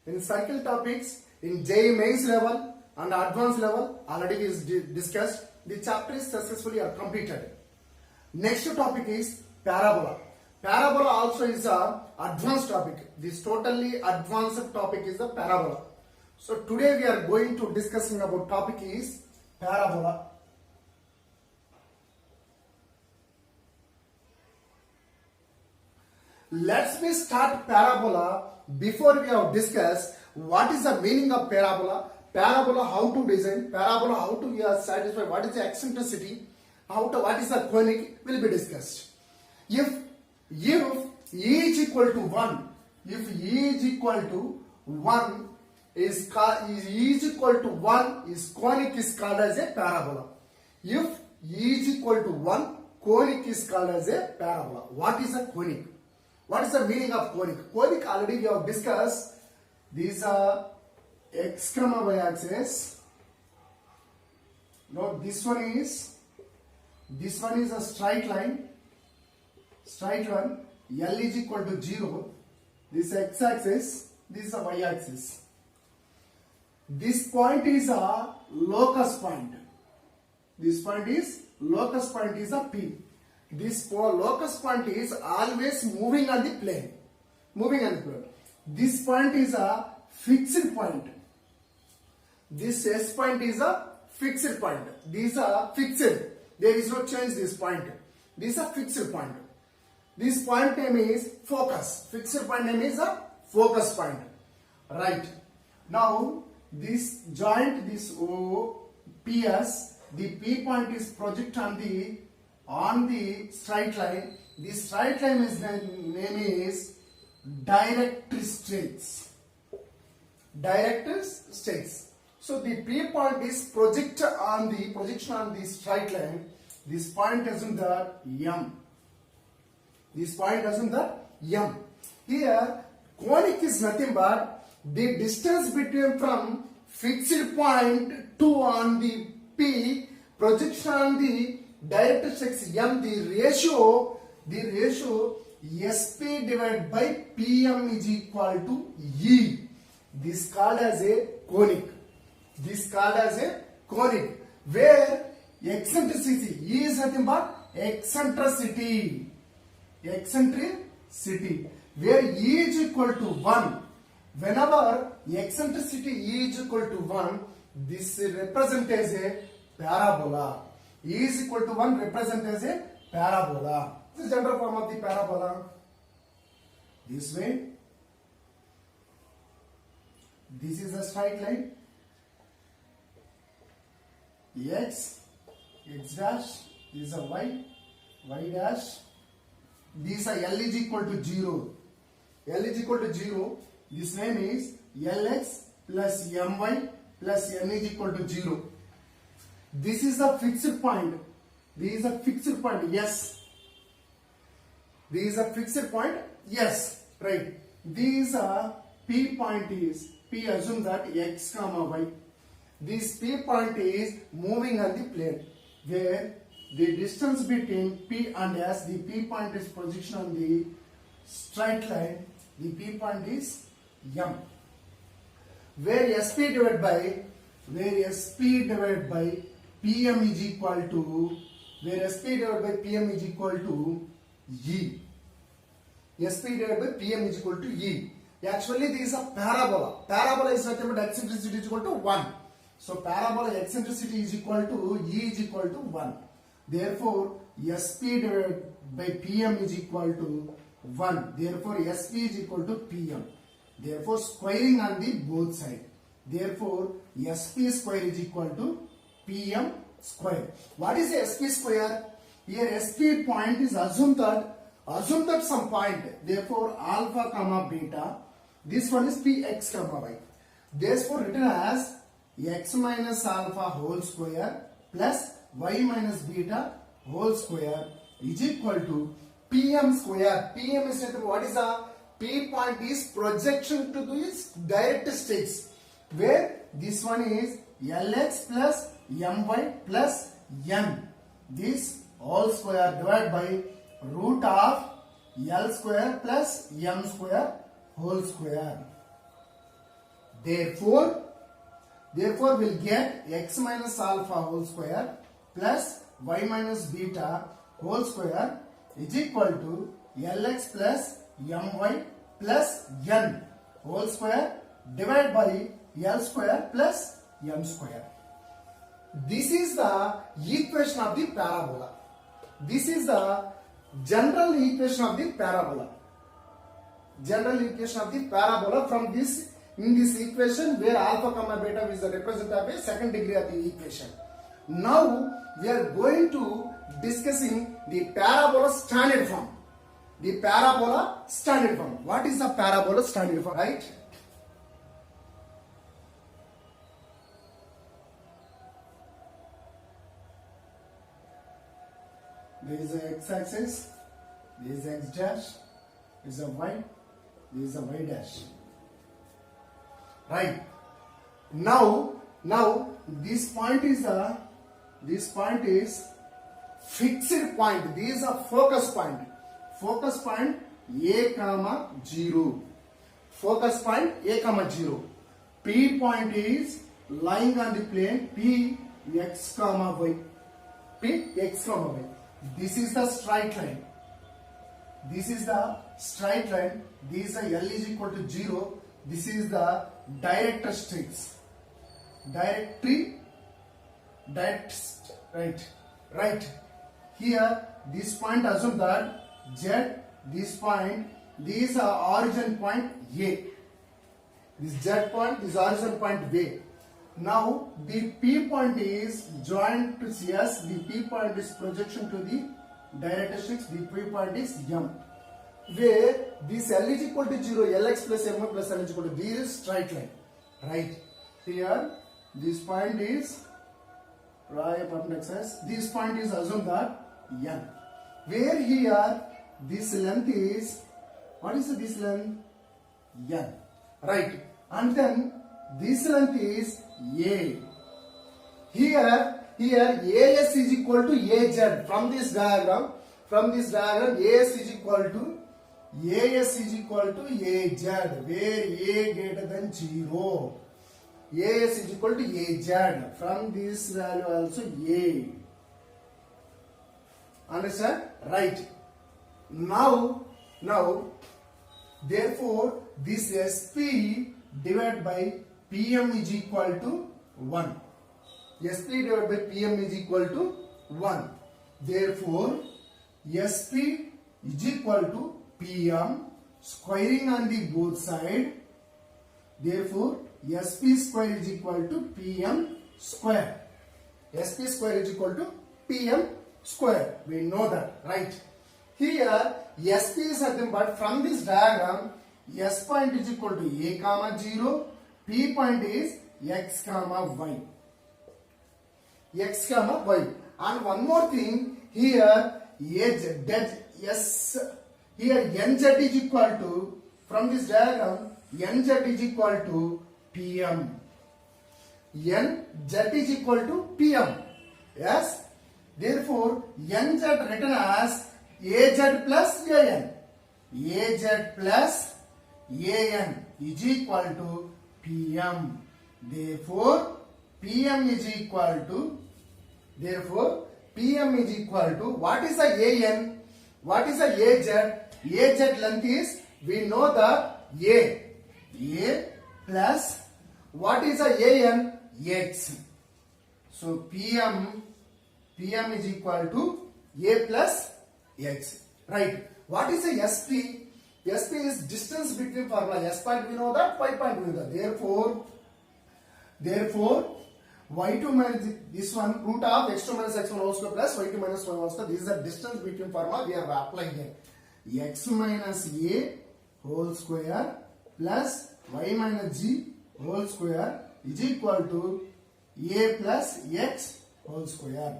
In cycle topics, in JEE mains level and advanced level, already is discussed. The chapter is successfully completed. Next topic is parabola. Parabola also is a advanced topic. This totally advanced topic is the parabola. So today we are going to discussing about topic is parabola. Let's me start parabola. Before we have discussed what is the meaning of parabola, parabola how to design, parabola how to satisfy, what is the eccentricity, what is the conic will be discussed. If E is equal to 1, if E is equal to 1 is conic is called as a parabola. If E is equal to 1, conic is called as a parabola. What is a conic? What is the meaning of conic? Conic already we have discussed. These are x comma y axis. Now this one is a straight line. Straight one. L is equal to 0. This is x axis. This is a y axis. This point is a locus point. This point is locus point is a P. This locus point is always moving on the plane. This point is a fixed point. This S point is a fixed point. These are fixed. There is no change this point. This is a fixed point. This point name is focus. Fixed point name is a focus point. Right. Now this joint, this PS, the P point is project on the straight line. This straight line is name is directrix. Directrix. So the P point is projection on the straight line. This point isn't the M. This point isn't the M. Here conic is nothing but the distance between from fixed point to on the P, projection on the directrix M, the ratio SP divided by PM is equal to E. This called as a conic. Where eccentricity E is nothing but eccentricity. Where E is equal to 1. Whenever eccentricity E is equal to 1, this represents as a parabola. E is equal to 1 represents as a parabola. This is the general form of the parabola. This way. This is a straight line. X dash, this is a y dash. These are L is equal to 0. This name is Lx plus My plus N is equal to 0. This is a fixed point. Yes. This is a fixed point. Yes. Right. These are P point is P, assume that x comma y. This P point is moving on the plane where the distance between P and S, the P point is position on the straight line. The P point is M. Where SP divided by PM is equal to E. SP divided by PM is equal to E. Actually, this is a parabola. Parabola is nothing but eccentricity is equal to 1. So, parabola eccentricity is equal to E is equal to 1. Therefore, SP divided by PM is equal to 1. Therefore, SP is equal to PM. Therefore, squaring on the both sides. Therefore, SP square is equal to PM square. What is SP square? Here SP point is assume that some point. Therefore, alpha comma beta. This one is Px comma y. Therefore, written as x minus alpha whole square plus y minus beta whole square is equal to Pm square. Pm is what is a P point is projection to this directrix, where this one is Lx plus My plus N. This whole square divided by root of L square plus M square whole square. Therefore, we'll get x minus alpha whole square plus y minus beta whole square is equal to lx plus my plus n whole square divided by l square plus m square. This is the equation of the parabola. This is the general equation of the parabola. General equation of the parabola from this, in this equation where alpha comma beta is the representative of a second degree of the equation. Now we are going to discussing the parabola standard form. The parabola standard form. What is the parabola standard form, right? There is a x-axis, there is x dash, there is a y, there is a y dash. Right. Now this point is fixed point. This is a focus point. Focus point a comma 0. Focus point a comma 0. P point is lying on the plane P x comma y. P x comma y. This is the straight line. This is the straight line. This is L is equal to 0. This is the directrix. Right. Here, this point assume that Z, this point, these are origin point A. This Z point, this origin point A. Now, the P point is joined to CS. The P point is projection to the directrix. The P point is M. Where this L is equal to 0, Lx plus My plus N is equal to this is straight line. Right. Here, this point is this point is assumed that N. Where here this length is, what is this length? N. Right. And then this length is A. Here AS is equal to AZ. From this diagram, AS is equal to AZ, where A greater than 0. AS is equal to AZ. From this value also A. Understand? Right. Now, therefore, this SP divided by PM is equal to 1. SP divided by PM is equal to 1. Therefore, SP is equal to PM squaring on the both side. Therefore, SP square is equal to PM square. SP square is equal to PM square. We know that, right? Here, SP is nothing but from this diagram, S point is equal to A comma 0, P point is X comma Y. X comma Y. And one more thing, here NZ is equal to, from this diagram, NZ is equal to PM. NZ is equal to PM. Yes? Therefore, NZ written as AZ plus AN. AZ plus AN is equal to PM. Therefore, PM is equal to, what is the AN? What is the AZ? AZ length is, we know the A plus, what is the AN? X. So PM is equal to A plus X. Right. What is the SP? SP is distance between formula. S point we know that, Y point we know that. Therefore, y2 minus this one, root of x2 minus x1 whole square plus y2 minus y1 whole square. This is the distance between formula we are applying here. X minus a whole square plus y minus g whole square is equal to a plus x whole square.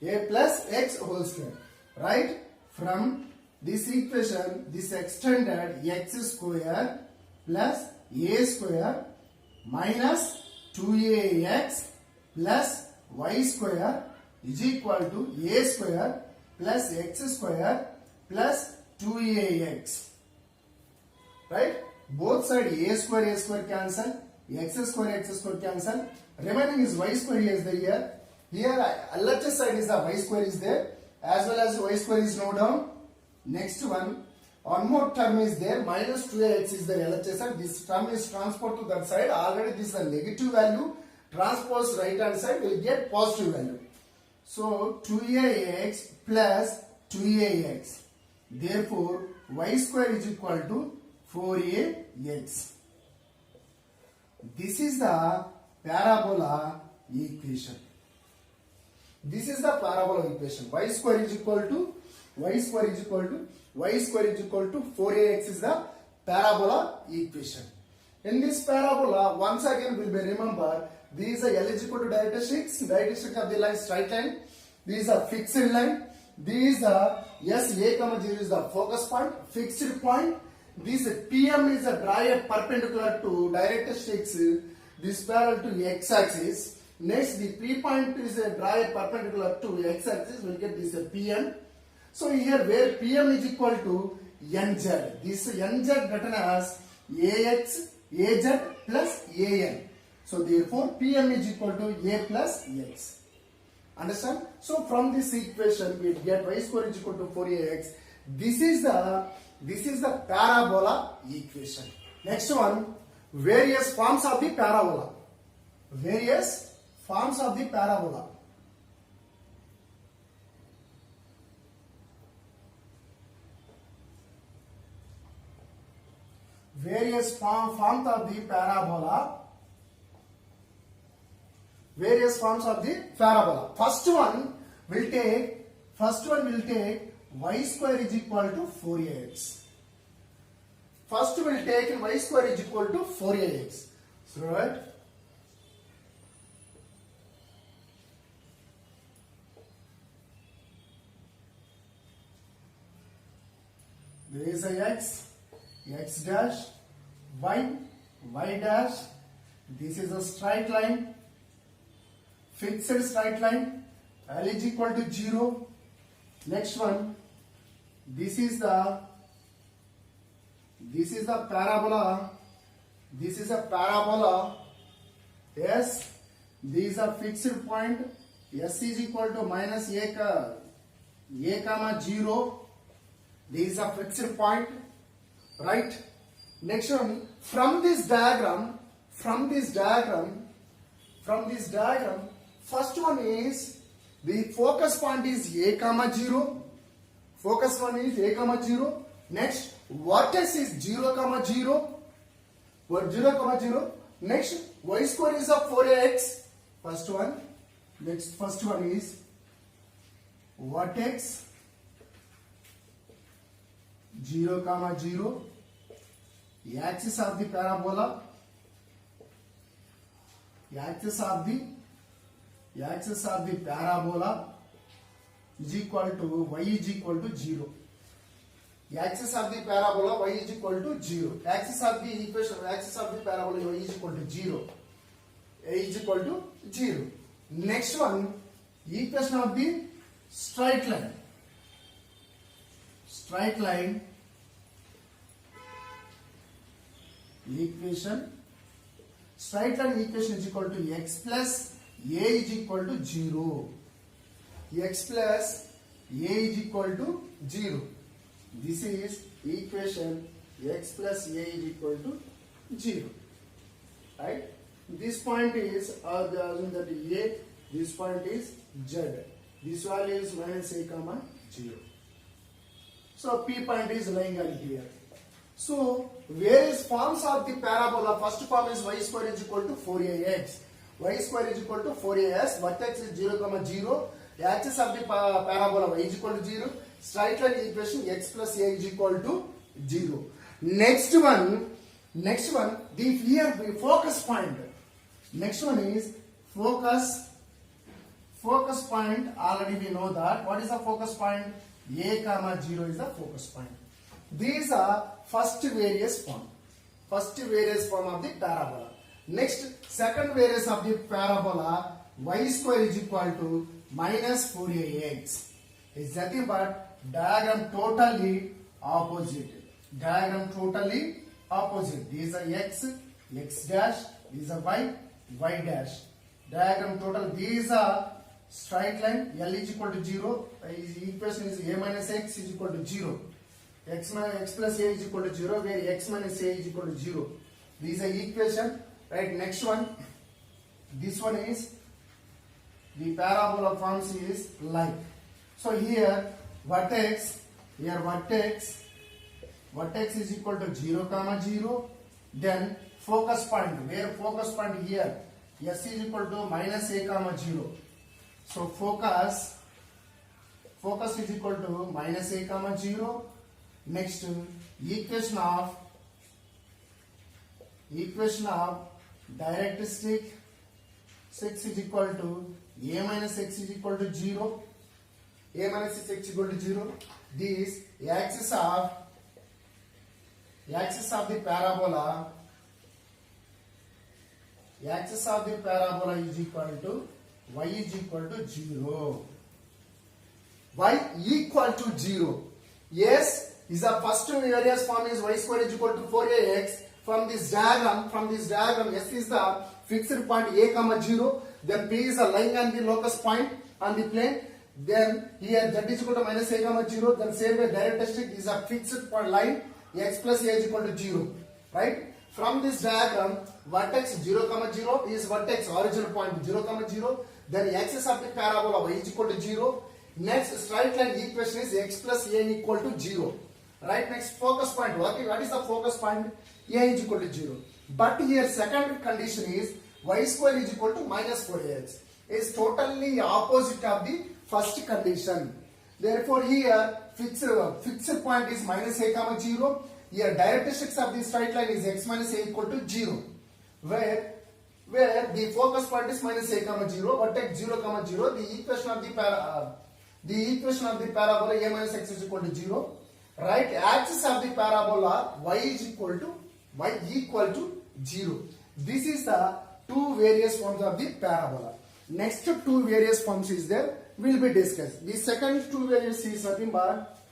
A plus x whole square. Right? From this equation, this extended x square plus a square minus 2ax plus y square is equal to a square plus x square plus 2ax. Right? both side a square cancel, x square cancel. Remaining is y square is there here. Here LHS side is the y square is there, as well as y square is noted down. Next one more term is there, minus 2ax is the LHS side. This term is transposed to that side. Already this is a negative value. Transpose right hand side will get positive value. So 2ax plus 2ax. Therefore, y square is equal to 4ax. This is the parabola equation. This is the parabola equation. Y square is equal to 4ax is the parabola equation. In this parabola, once again will be remember, these are L is equal to directrix of the line straight line. These are fixed line. These are S A comma 0 is the focus point, fixed point. This PM is a draw a perpendicular to directrix, this parallel to x axis. Next, the P point is a draw a perpendicular to x axis. We'll get this PM. So here where PM is equal to NZ. This NZ written as AX, AZ plus AN. So therefore PM is equal to A plus X. Understand? So from this equation we get y square is equal to 4ax. This is the parabola equation. Next one, various forms of the parabola. Various forms of the parabola. Various forms of the parabola. Various forms of the parabola. First one will take y square is equal to 4ax. First will take y square is equal to 4ax. So right. There is a x dash, y dash. This is a straight line, fixed straight line. L is equal to 0. Next one, this is the parabola. This is a parabola. S. These are fixed point. S is equal to minus a comma 0. These are fixed point. Right. Next one, from this diagram, first one is the focus point is a comma 0. Focus one is a comma 0. Next, vertex is 0 comma 0. 0 comma 0. Next, y square is of 4ax. First one. Next, first one is vertex 0 comma 0. Axis of the parabola. Axis of the parabola is equal to y is equal to 0. Axis of the parabola y is equal to 0. Axis of the equation, axis of the parabola y is equal to 0. A is equal to 0. Next one, equation of the straight line. Straight line equation. Straight line equation is equal to x plus a is equal to 0. X plus a is equal to 0. This is equation x plus a is equal to 0. Right? This point is that a. This point is z. This value is minus a comma 0. So P point is lying on here. So various forms of the parabola. First form is y square is equal to 4ax. Y square is equal to 4as. Vertex is 0 comma 0. The axis of the parabola y is equal to 0. Straight line equation x plus a is equal to 0. Next one, the focus point. Next one is focus point. Already we know that. What is the focus point? A comma 0 is the focus point. These are first various form of the parabola. Next, second various of the parabola, y square is equal to minus 4ax. Is nothing but diagram totally opposite. Diagram totally opposite. These are x, x dash, these are y dash. Diagram total, these are straight line, L is equal to 0, equation is a minus x is equal to 0. X plus a is equal to 0, where x minus a is equal to 0. These are equation, right? Next one, this one is, the parabola forms is like. So here, vertex is equal to 0, 0. Then focus point, where focus point here, S is equal to minus a, 0. So focus is equal to minus a, 0. Next, equation of directrix 6 is equal to a minus x is equal to 0. A minus x is equal to 0. This axis of the parabola is equal to y is equal to 0. Y equal to 0. Yes, is the first various form is y square is equal to 4ax. From this diagram, S is the fixed point a, 0. Then P is a lying on the locus point on the plane. Then here z is equal to minus a, 0. Then same way directrix is a fixed point line, x plus a is equal to 0. Right? From this diagram, vertex 0, 0 is vertex origin point 0, 0. Then axis of the parabola y is equal to 0. Next straight line equation is x plus a equal to 0. Right? Next focus point. What is the focus point? A is equal to 0. But here second condition is y square is equal to minus 4ax. Is totally opposite of the first condition. Therefore here fixed point is minus a, 0. Here directrix of the straight line is x minus a equal to 0. Where the focus point is minus a, 0, vertex 0, 0. The equation of the parabola a minus x is equal to 0. Right axis of the parabola y is equal to 0. This is the two various forms of the parabola. Next two various forms is there, will be discussed. The second two various is nothing but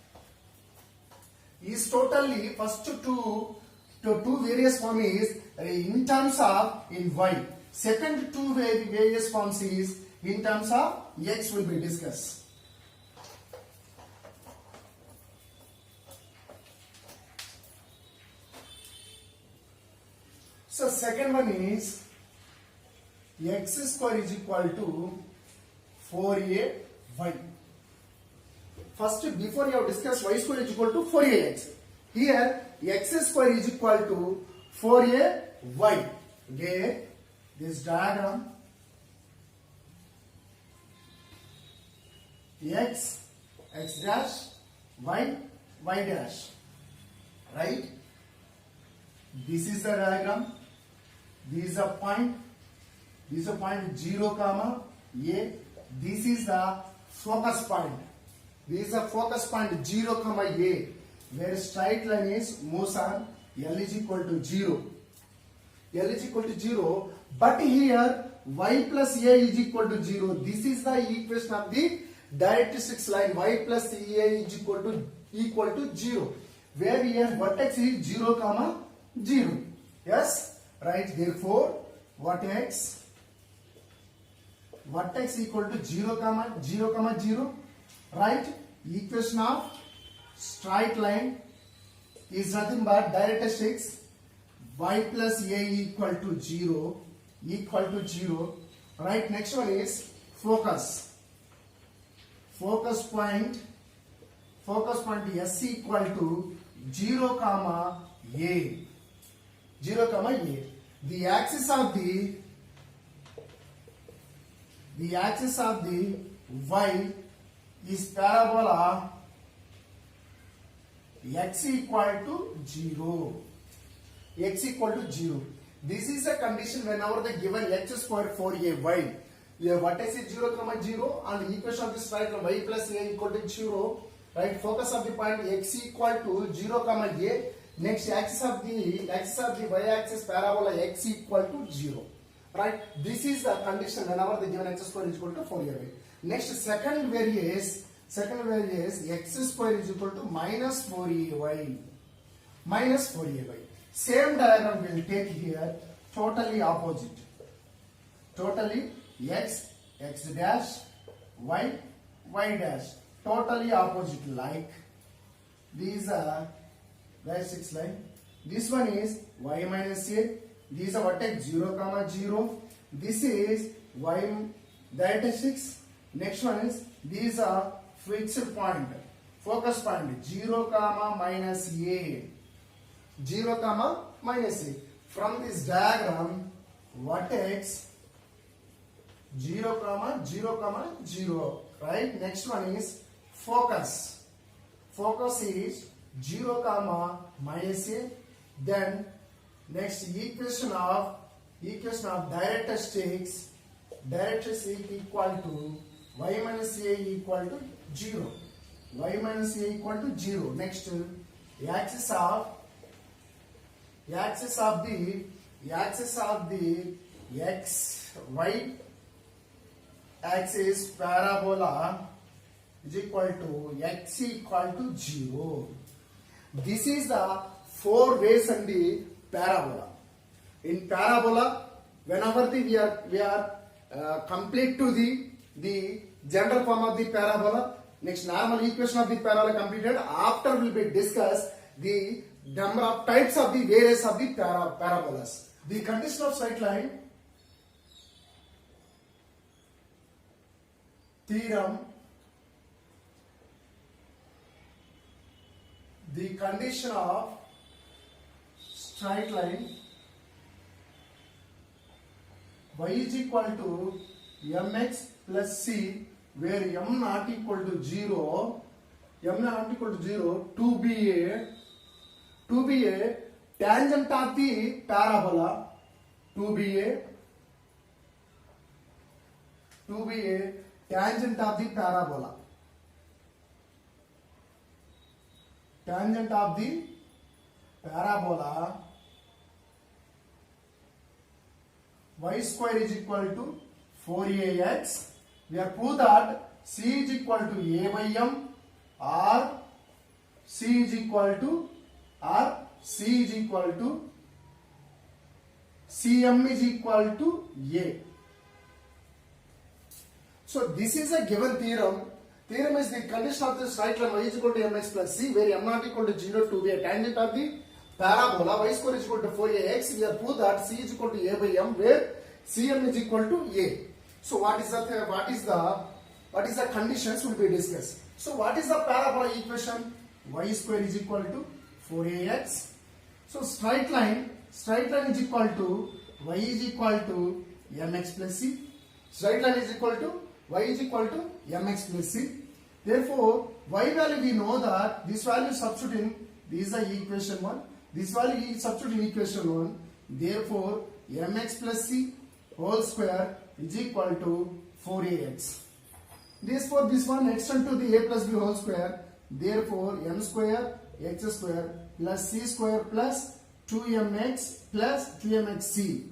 is totally first two various form is in terms of in y. Second two various forms is in terms of x will be discussed. So second one is x square is equal to 4ay. First, before you have discussed y square is equal to 4ax. Here x square is equal to 4ay. Where this diagram x dash, y dash. Right? This is the diagram. This is a point 0, a. This is the focus point. This is a focus point 0, a, where straight line is moves on. L is equal to 0. But here y plus a is equal to 0. This is the equation of the directrix line. Y plus a is equal to 0. Where here vertex is 0, 0. Yes. Right, therefore vertex equal to 0, 0. Right, equation of straight line is nothing but directrix y plus a equal to 0. Right, next one is focus point S equal to 0, a. 0, a. The axis of the y is parabola x equal to 0. This is a condition whenever the given x square 4ay. Your vertex is 0, 0, and the equation of this straight line y plus a equal to 0. Right, focus of the point x equal to 0, a. Next axis of the y-axis parabola x equal to 0. Right? This is the condition whenever the given x square is equal to 4ay. Next, second variable is x square is equal to minus 4ay. Same diagram will take here, totally opposite. Totally x, x dash, y, y dash. Totally opposite, like these are the 6 line. This one is y minus a. These are vertex 0 comma 0. This is y that 6. Next one is these are fixed point, focus point 0 comma minus a. 0 comma minus a. From this diagram, vertex 0 comma 0 comma 0. Right? Next one is focus. Focus is 0 comma minus a. Then next equation of directrix. Directrix is equal to y minus a equal to 0. Y minus a equal to 0. Next, axis of the x y axis parabola is equal to x equal to 0. This is the 4 ways in the parabola. In parabola, whenever we are complete to the general form of the parabola, next normal equation of the parabola completed, after will be discussed the number of types of the various of the parabolas. The condition of straight line theorem. The condition of straight line y is equal to mx plus c, where m not equal to 0, to be a tangent of the parabola, to be a tangent of the parabola. Tangent of the parabola, y square is equal to 4ax. We have proved that c is equal to a by m, or c is equal to cm is equal to a. So this is a given theorem. Theorem is the condition of the straight line y is equal to mx plus c, where m not equal to 0 to be a tangent of the parabola. Y square is equal to 4ax. We have proved that c is equal to a by m, where cm is equal to a. So what is the conditions will be discussed. So what is the parabola equation? Y square is equal to 4ax. So straight line is equal to y is equal to mx plus c. Straight line is equal to y is equal to mx plus c. Therefore, y value we know that this value substitute in, this is the equation 1. This value is substitute in equation 1. Therefore, mx plus c whole square is equal to 4ax. Therefore, this one extend to the a plus b whole square. Therefore, m square x square plus c square plus 2mx plus 2mxc.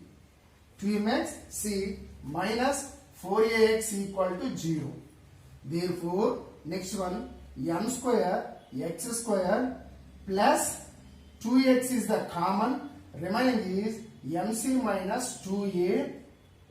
2mxc minus 4ax equal to 0. Therefore, next one, m square x square plus 2x is the common, remaining is mc minus 2a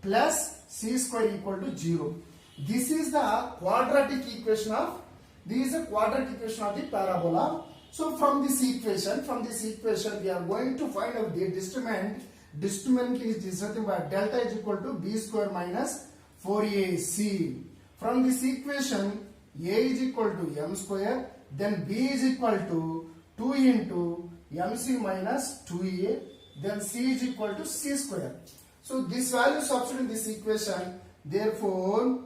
plus c square equal to 0. This is the quadratic equation of the parabola. So from this equation we are going to find out the discriminant. Discriminant is nothing but delta is equal to b square minus 4ac. From this equation, a is equal to m square, then b is equal to 2 into mc minus 2a, then c is equal to c square. So this value substitute in this equation. Therefore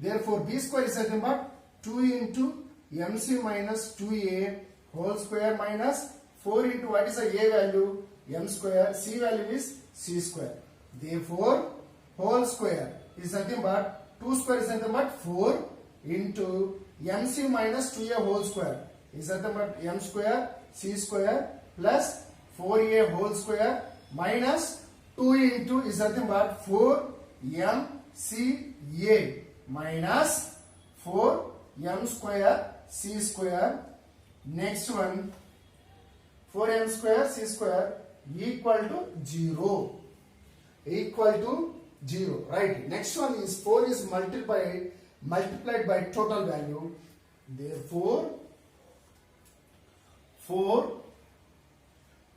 b square is nothing but 2 into mc minus 2a whole square minus 4 into what is the a value? M square. C value is c square. Therefore, whole square is nothing but 2 square is nothing but 4 into mc minus 2a whole square is nothing but m square c square plus 4a whole square minus 2 into is nothing but 4 m c a minus 4 m square c square. Next one, 4m square c square equal to 0. Equal to 0. Right. Next one is 4 is multiplied by total value. Therefore, 4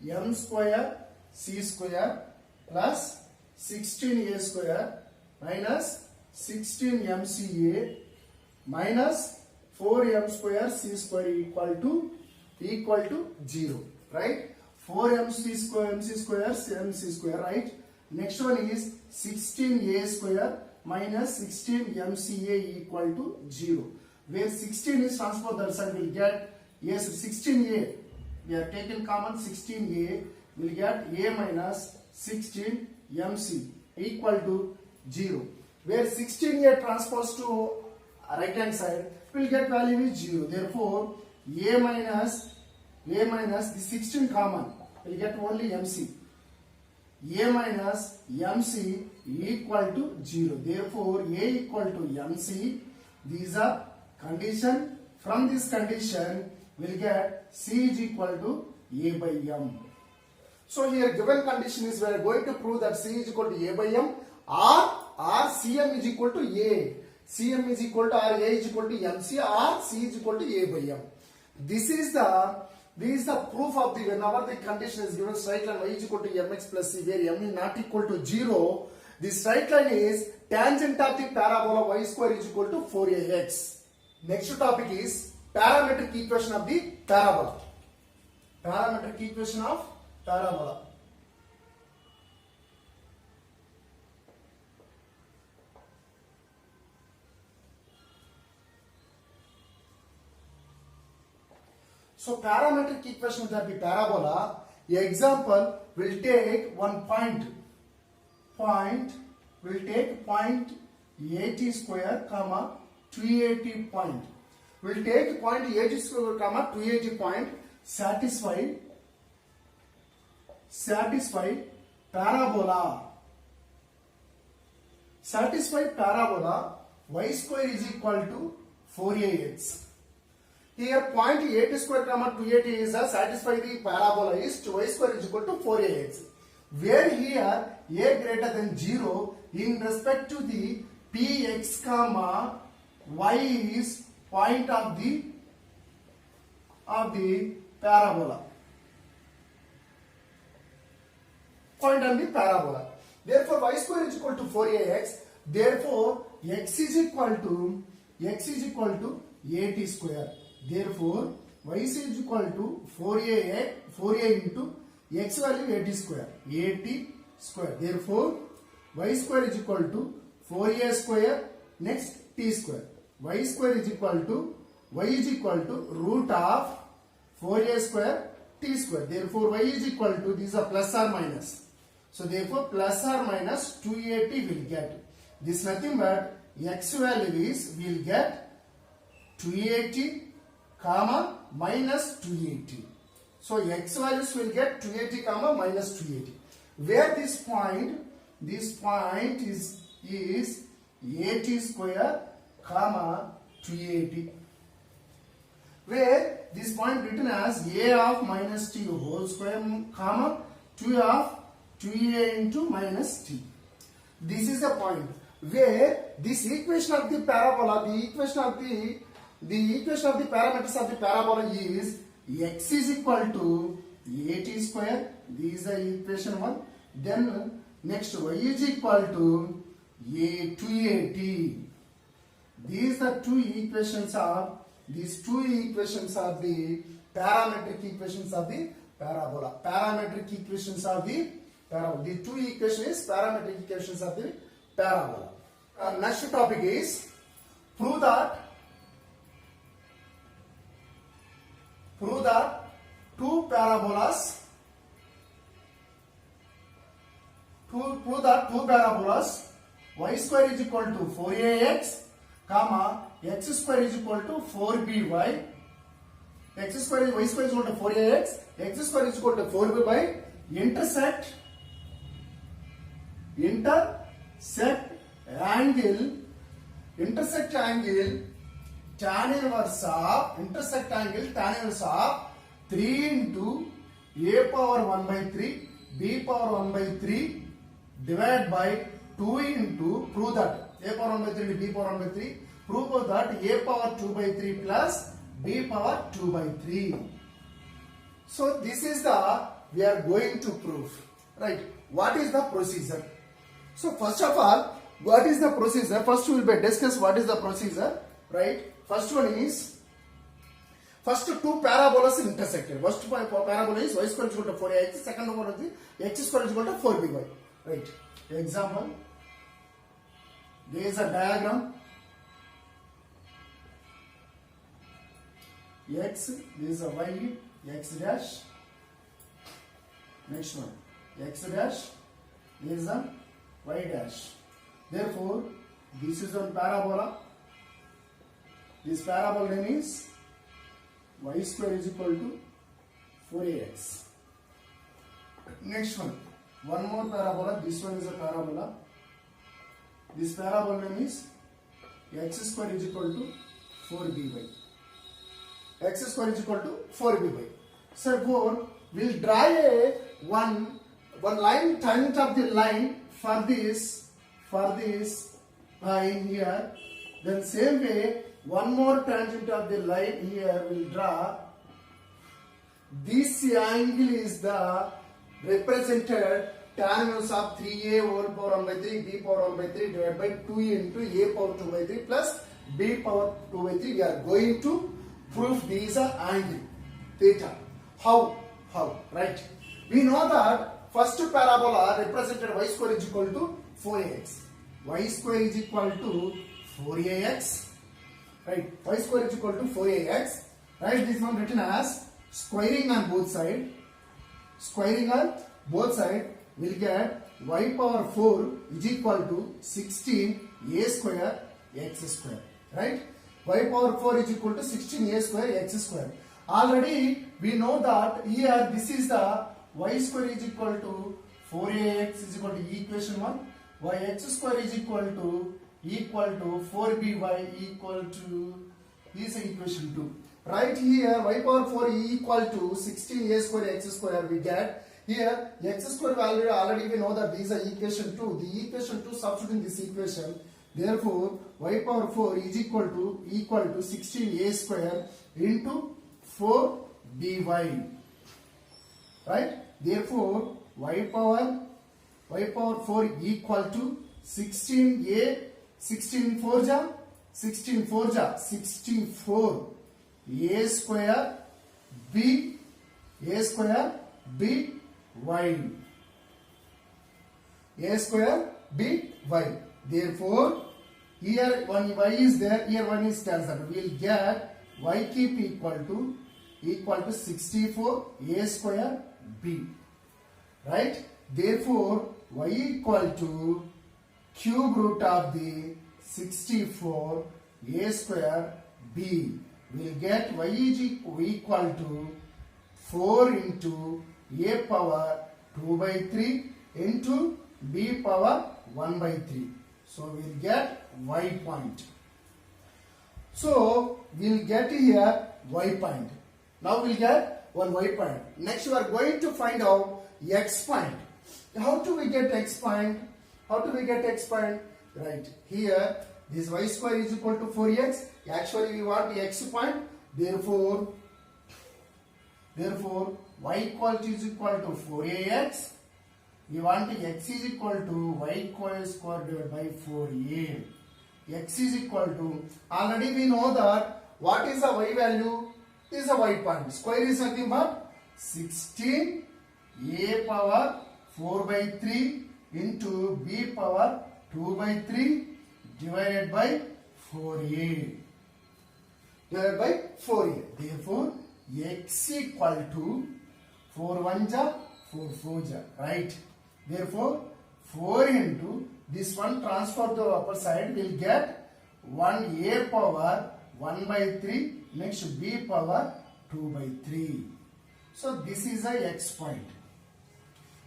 m square c square plus 16a square minus 16 mca minus 4m square c square equal to 0. Right? 4mc square mc square. Right? Next one is 16a square minus 16 mca equal to 0. Where 16 is transposed that side, will get 16a. We have taken common 16a, will get a minus 16 mc equal to 0. Where 16a transposed to right hand side, will get value is 0. Therefore, a minus the 16 common, will get only mc. A minus mc equal to 0. Therefore, a equal to mc. These are condition. From this condition, we'll get c is equal to a by m. So here given condition is we are going to prove that c is equal to a by m or cm is equal to a. Cm is equal to or a is equal to mc or c is equal to a by m. This is the proof of the whenever the condition is given straight line y is equal to mx plus c where m is not equal to 0. The straight line is tangent of the parabola y square is equal to 4ax. Next topic is parametric equation of the parabola. Parametric equation of parabola. So parametric equation of the parabola, example will take one point will take point 80 square comma 280 point. Will take point 80 square comma 280 point. Satisfy parabola. Satisfy parabola y square is equal to 4ax. Here point 80 square comma 280 is a satisfy the parabola is y square is equal to 4ax. Where here a greater than 0 in respect to the px comma y is point of the parabola. Point on the parabola. Therefore y square is equal to 4ax. Therefore x is equal to 80 square. Therefore y is equal to 4a into x value 80 square. Therefore y square is equal to 4a square next t square. Y square is equal to root of 4a square t square. Therefore y is equal to, these are plus or minus. So therefore plus or minus 280 will get. This nothing but x value is will get 280 comma minus 280. So x values will get 280 comma minus 280. Where this point is 80 square comma 280. Where this point written as a of minus t whole square comma 2 of 2a into minus t. This is the point where this equation of the parabola, the equation of the parameters of the parabola is x is equal to 80 square. This is the equation 1. Then next y is equal to 280. These two equations are the parametric equations of the parabola. Parametric equations of the parabola. The two equations parametric equations of the parabola. Next topic is prove that two parabolas y square is equal to 4ax comma x square is equal to 4by. Y square is equal to 4ax, x square is equal to 4by intersect angle tan inverse of 3 into a power 1 by 3 b power 1 by 3 divided by 2 into, prove that a power 1 by 3 into b power 1 by 3, prove that a power 2 by 3 plus b power 2 by 3. So this is the, we are going to prove, right? What is the procedure? So first of all, what is the procedure? First we will discuss what is the procedure, right? First one is, first two parabolas intersected. First parabola is y square is equal to 4ax. Second one is x square is equal to 4by. Right. Example. There is a diagram. X. This is a y. X dash. Next one. X dash. There is a y dash. Therefore, this is one parabola. This parabola name is y square is equal to 4ax. Next one more parabola. This one is a parabola. This parabola name is x square is equal to 4by. X square is equal to 4by. So therefore, we'll draw a one line tangent of the line for this line here. Then same way, one more tangent of the line here will draw. This angle is the represented tan inverse of 3a whole power 1 by 3 b power 1 by 3 divided by 2 into a power 2 by 3 plus b power 2 by 3. We are going to prove these angle theta. How? Right? We know that first parabola represented y square is equal to 4ax. Y square is equal to 4ax. Right, y square is equal to 4ax. Right, this one written as squaring on both sides. Squaring on both sides will get y power 4 is equal to 16a square x square. Right, y power 4 is equal to 16a square x square. Already we know that here this is the y square is equal to 4ax is equal to equation 1. Yx square is equal to 4by equal to this equation 2. Right here y power 4 equal to 16a square x square we get. Here x square value already we know that this is equation 2. The equation 2 substituting this equation. Therefore y power 4 is equal to 16a square into 4by. Right? Therefore y power 4 equal to 16a 64 ja 64 a square b y a square b y. Therefore here one y is there, here one is cancelled. We will get y keep equal to 64 a square b. Right? Therefore y equal to cube root of the 64 a square b. We'll get y is equal to 4 into a power 2 by 3 into b power 1 by 3. So we'll get y point. So we'll get here y point. Now we'll get one y point. Next we are going to find out x point. How do we get x point? Right, here this y square is equal to 4x. Actually we want the x point. Therefore y is equal to 4ax. We want x is equal to y square divided by 4a. X is equal to, already we know that what is the y value? This is a y point. Square is nothing but 16 a power 4 by 3 into b power 2 by 3 divided by 4a. Therefore x equal to 4 1 ja 4 4 ja. Right. Therefore 4 into this one transfer to the upper side will get 1 a power 1 by 3 next b power 2 by 3. So this is a x point.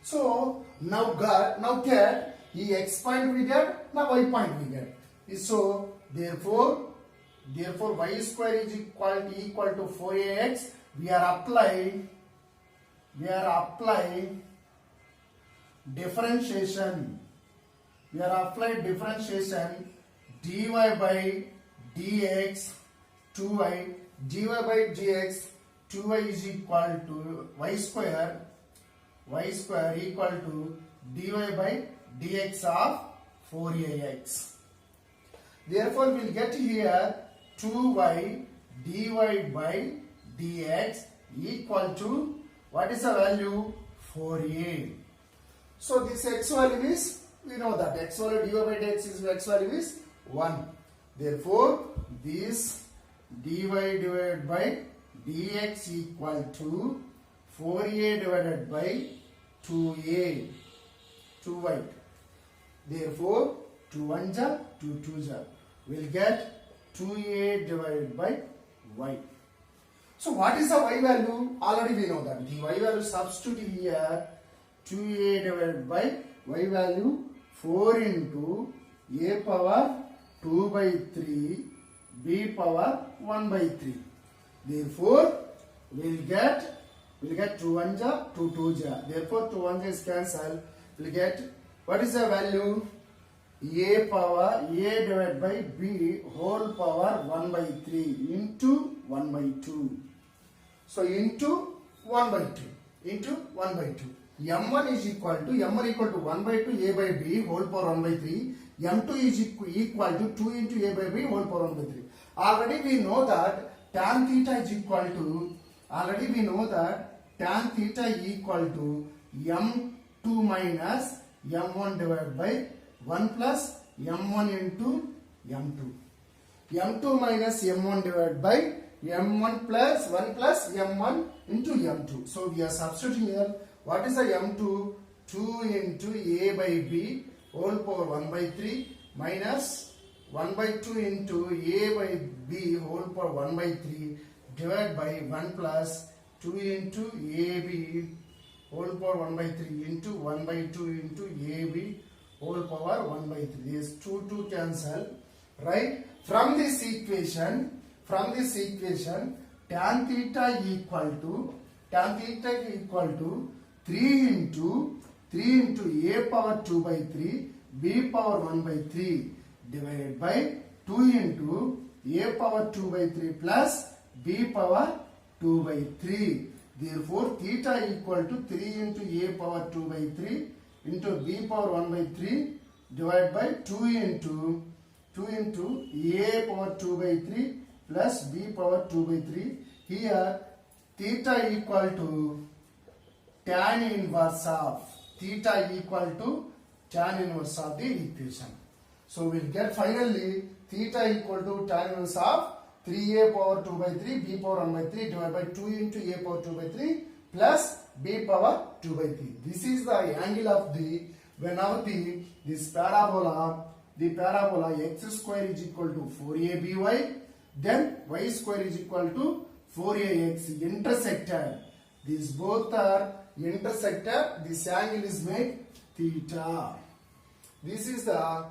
So now get the x point we get, now y point we get. So therefore y square is equal to 4ax. We are applying differentiation. We are applied differentiation dy by dx 2y, dy by dx 2y is equal to y square equal to dy by dx of 4ax. Therefore, we will get here 2y dy by dx equal to, what is the value? 4a. So this x value is, we know that x value dy by dx is, x value is 1. Therefore, this dy divided by dx equal to 4a divided by 2a, 2y. Therefore, 2 1 ja, 2 2 ja. We'll get 2a divided by y. So what is the y value? Already we know that. The y value substitute here, 2a divided by y value 4 into a power 2 by 3 b power 1 by 3. Therefore, we'll get 2 1 ja, 2 2 ja. Therefore, 2 1 ja is cancelled. We'll get, what is the value? A power a divided by b whole power 1 by 3 into 1 by 2. So into 1 by 2 into 1 by 2. M1 is equal to 1 by 2 a by b whole power 1 by 3. M2 is equal to 2 into a by b whole power 1 by 3. Already we know that tan theta is equal to, M2 minus M1 divided by 1 plus M1 into M2. M2 minus M1 divided by M1 plus 1 plus M1 into M2. So we are substituting here. What is the M2? 2 into A by B whole power 1 by 3 minus 1 by 2 into A by B whole power 1 by 3 divided by 1 plus 2 into AB whole power 1 by 3 into 1 by 2 into AB whole power 1 by 3. This 2 cancel, right? From this equation, tan theta equal to 3 into a power 2 by 3 b power 1 by 3 divided by 2 into a power 2 by 3 plus b power 2 by 3. Therefore, theta equal to 3 into a power 2 by 3 into b power 1 by 3 divided by 2 into a power 2 by 3 plus b power 2 by 3. Here, theta equal to tan inverse of the equation. So we'll get finally theta equal to tan inverse of 3a power 2 by 3 b power 1 by 3 divided by 2 into a power 2 by 3 plus b power 2 by 3. This is the angle of whenever this parabola, x square is equal to 4aby, then y square is equal to 4ax intersected. These both are intersected. This angle is made theta. This is the